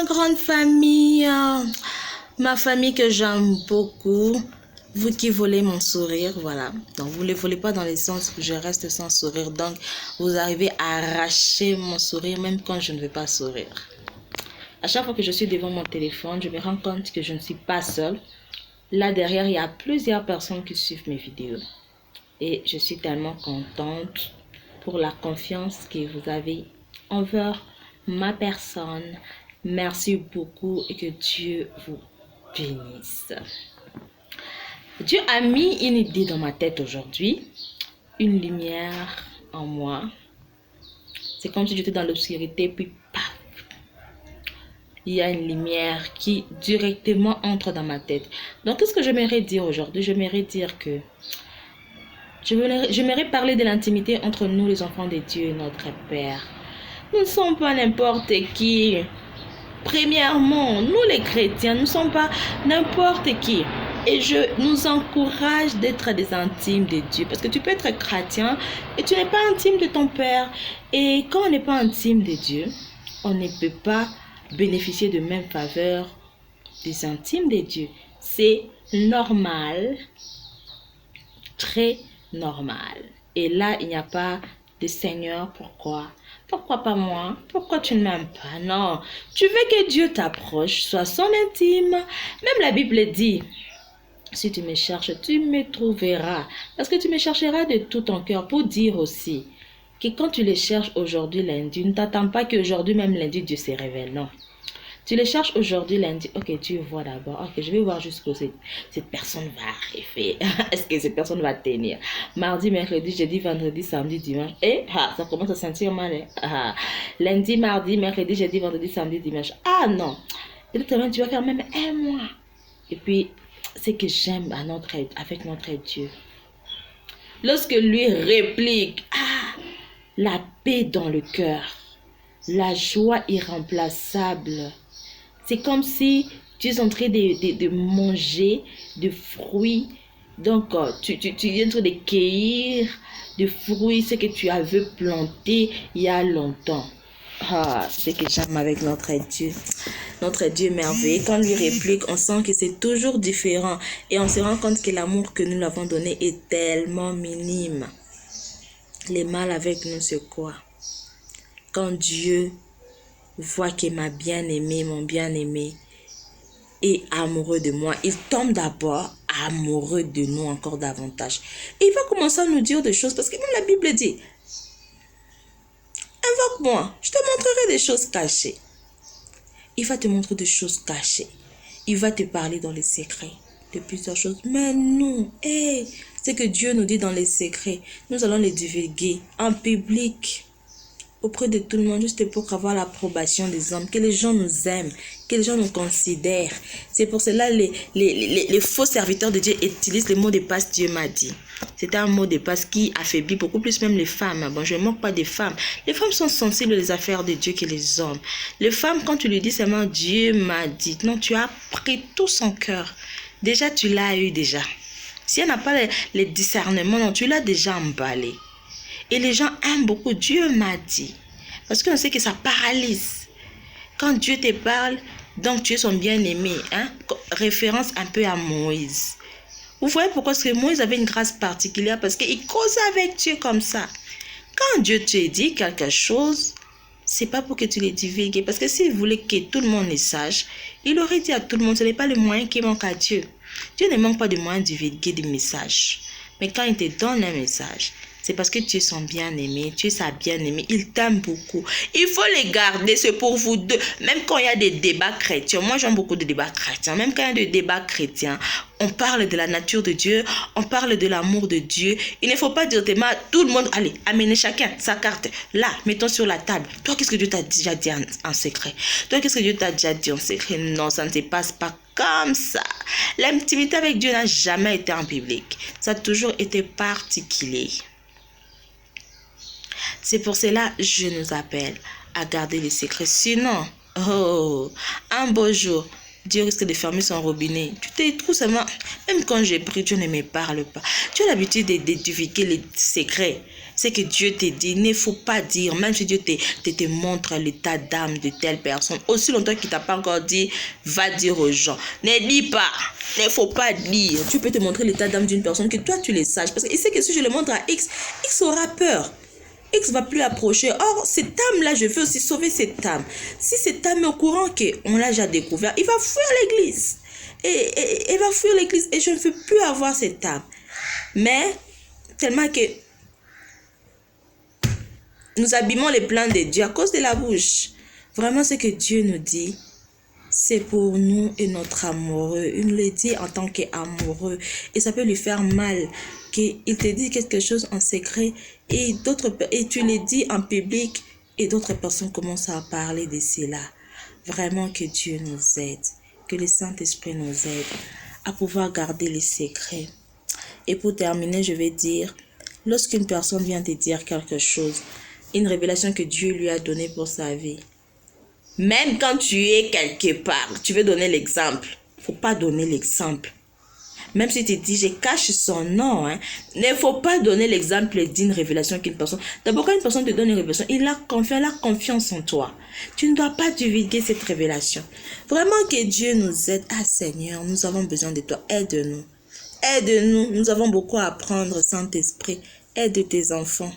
grande famille, ma famille que j'aime beaucoup. Vous qui volez mon sourire, voilà. Donc, vous ne le volez pas dans le sens où je reste sans sourire. Donc, vous arrivez à arracher mon sourire même quand je ne veux pas sourire. À chaque fois que je suis devant mon téléphone, je me rends compte que je ne suis pas seule. Là derrière, il y a plusieurs personnes qui suivent mes vidéos. Et je suis tellement contente pour la confiance que vous avez envers ma personne. Merci beaucoup et que Dieu vous bénisse. Dieu a mis une idée dans ma tête aujourd'hui, une lumière en moi. C'est comme si j'étais dans l'obscurité, puis paf, il y a une lumière qui directement entre dans ma tête. Donc, qu'est-ce que j'aimerais dire aujourd'hui? J'aimerais dire que j'aimerais parler de l'intimité entre nous, les enfants de Dieu et notre Père. Nous ne sommes pas n'importe qui. Premièrement, nous les chrétiens, nous ne sommes pas n'importe qui. Et je nous encourage d'être des intimes de Dieu. Parce que tu peux être chrétien et tu n'es pas intime de ton Père. Et quand on n'est pas intime de Dieu, on ne peut pas bénéficier de même faveur des intimes de Dieu. C'est normal, très normal. Et là, il n'y a pas de Seigneur, pourquoi? Pourquoi pas moi? Pourquoi tu ne m'aimes pas? Non, tu veux que Dieu t'approche, sois son intime. Même la Bible dit, si tu me cherches, tu me trouveras. Parce que tu me chercheras de tout ton cœur, pour dire aussi que quand tu les cherches aujourd'hui lundi, ne t'attends pas qu'aujourd'hui même lundi Dieu se révèle, non. Tu les cherches aujourd'hui lundi, ok, tu vois d'abord, ok, je vais voir jusqu'où cette personne va arriver. Est-ce que cette personne va tenir? Mardi, mercredi, jeudi, vendredi, samedi, dimanche. Et ça commence à sentir mal. Lundi, mardi, mercredi, jeudi, vendredi, samedi, dimanche. Ah non. Et tout à l'heure, tu vas faire même un mois. Et puis, c'est que j'aime avec notre Dieu. Lorsque lui réplique, la paix dans le cœur, la joie irremplaçable. C'est comme si tu es en train de manger des fruits. Donc, tu es en train de cueillir des fruits, ce que tu avais planté il y a longtemps. C'est que j'aime avec notre Dieu. Notre Dieu merveilleux. Quand lui réplique, on sent que c'est toujours différent. Et on se rend compte que l'amour que nous lui avons donné est tellement minime. Les mal avec nous, c'est quoi? Quand Dieu voit que ma bien-aimée, mon bien-aimé est amoureux de moi, il tombe d'abord amoureux de nous encore davantage. Et il va commencer à nous dire des choses, parce que même la Bible dit, invoque-moi, je te montrerai des choses cachées. Il va te montrer des choses cachées. Il va te parler dans les secrets de plusieurs choses. Mais nous, ce que Dieu nous dit dans les secrets, nous allons les divulguer en public, auprès de tout le monde, juste pour avoir l'approbation des hommes, que les gens nous aiment, que les gens nous considèrent. C'est pour cela les faux serviteurs de Dieu utilisent le mot de passe Dieu m'a dit. C'est un mot de passe qui affaiblit beaucoup plus même les femmes. Bon, je ne manque pas des femmes. Les femmes sont sensibles aux affaires de Dieu que les hommes. Les femmes, quand tu lui dis seulement Dieu m'a dit, non, tu as pris tout son cœur. Déjà, tu l'as eu déjà. Si elle n'a pas les discernements, non, tu l'as déjà emballé. Et les gens aiment beaucoup Dieu m'a dit. Parce qu'on sait que ça paralyse. Quand Dieu te parle, donc tu es son bien-aimé. Référence un peu à Moïse. Vous voyez pourquoi? Parce que Moïse avait une grâce particulière. Parce qu'il causait avec Dieu comme ça. Quand Dieu te dit quelque chose, c'est pas pour que tu les divulgues. Parce que s'il voulait que tout le monde le sache, il aurait dit à tout le monde, ce n'est pas le moyen qui manque à Dieu. Dieu ne manque pas de moyens de divulguer des messages. Mais quand il te donne un message, c'est parce que tu es son bien-aimé, tu es sa bien-aimée, il t'aime beaucoup. Il faut les garder, c'est pour vous deux. Même quand il y a des débats chrétiens, moi j'aime beaucoup de débats chrétiens, même quand il y a des débats chrétiens, on parle de la nature de Dieu, on parle de l'amour de Dieu. Il ne faut pas dire tout le monde, allez, amenez chacun sa carte. Là, mettons sur la table. Toi, qu'est-ce que Dieu t'a déjà dit en secret? Toi, qu'est-ce que Dieu t'a déjà dit en secret? Non, ça ne se passe pas comme ça. L'intimité avec Dieu n'a jamais été en public. Ça a toujours été particulier. C'est pour cela que je nous appelle à garder les secrets. Sinon, un beau jour, Dieu risque de fermer son robinet. Tu te trouves seulement, même quand j'ai pris, Dieu ne me parle pas. Tu as l'habitude de divulguer les secrets. C'est que Dieu te dit, il ne faut pas dire, même si Dieu te montre l'état d'âme de telle personne, aussi longtemps qu'il ne t'a pas encore dit, va dire aux gens. Ne dis pas, il ne faut pas dire. Tu peux te montrer l'état d'âme d'une personne que toi tu le saches. Parce qu'il sait que si je le montre à X, X aura peur. X va plus approcher. Or, cette âme-là, je veux aussi sauver cette âme. Si cette âme est au courant qu'on l'a déjà découvert, il va fuir l'église. Et il va fuir l'église. Et je ne veux plus avoir cette âme. Mais, tellement que nous abîmons les plans de Dieu à cause de la bouche. Vraiment, ce que Dieu nous dit, c'est pour nous et notre amoureux. Il nous le dit en tant qu'amoureux. Et ça peut lui faire mal. Qu'il te dit quelque chose en secret et tu le dis en public et d'autres personnes commencent à parler de cela. Vraiment que Dieu nous aide. Que le Saint-Esprit nous aide à pouvoir garder les secrets. Et pour terminer, je vais dire, lorsqu'une personne vient te dire quelque chose, une révélation que Dieu lui a donnée pour sa vie, même quand tu es quelque part, tu veux donner l'exemple. Il ne faut pas donner l'exemple. Même si tu dis, je cache son nom, il ne faut pas donner l'exemple d'une révélation qu'une personne. D'abord, quand une personne te donne une révélation, elle a confiance en toi. Tu ne dois pas divulguer cette révélation. Vraiment que Dieu nous aide. Ah Seigneur, nous avons besoin de toi. Aide-nous. Aide-nous. Nous avons beaucoup à apprendre, Saint-Esprit. Aide tes enfants.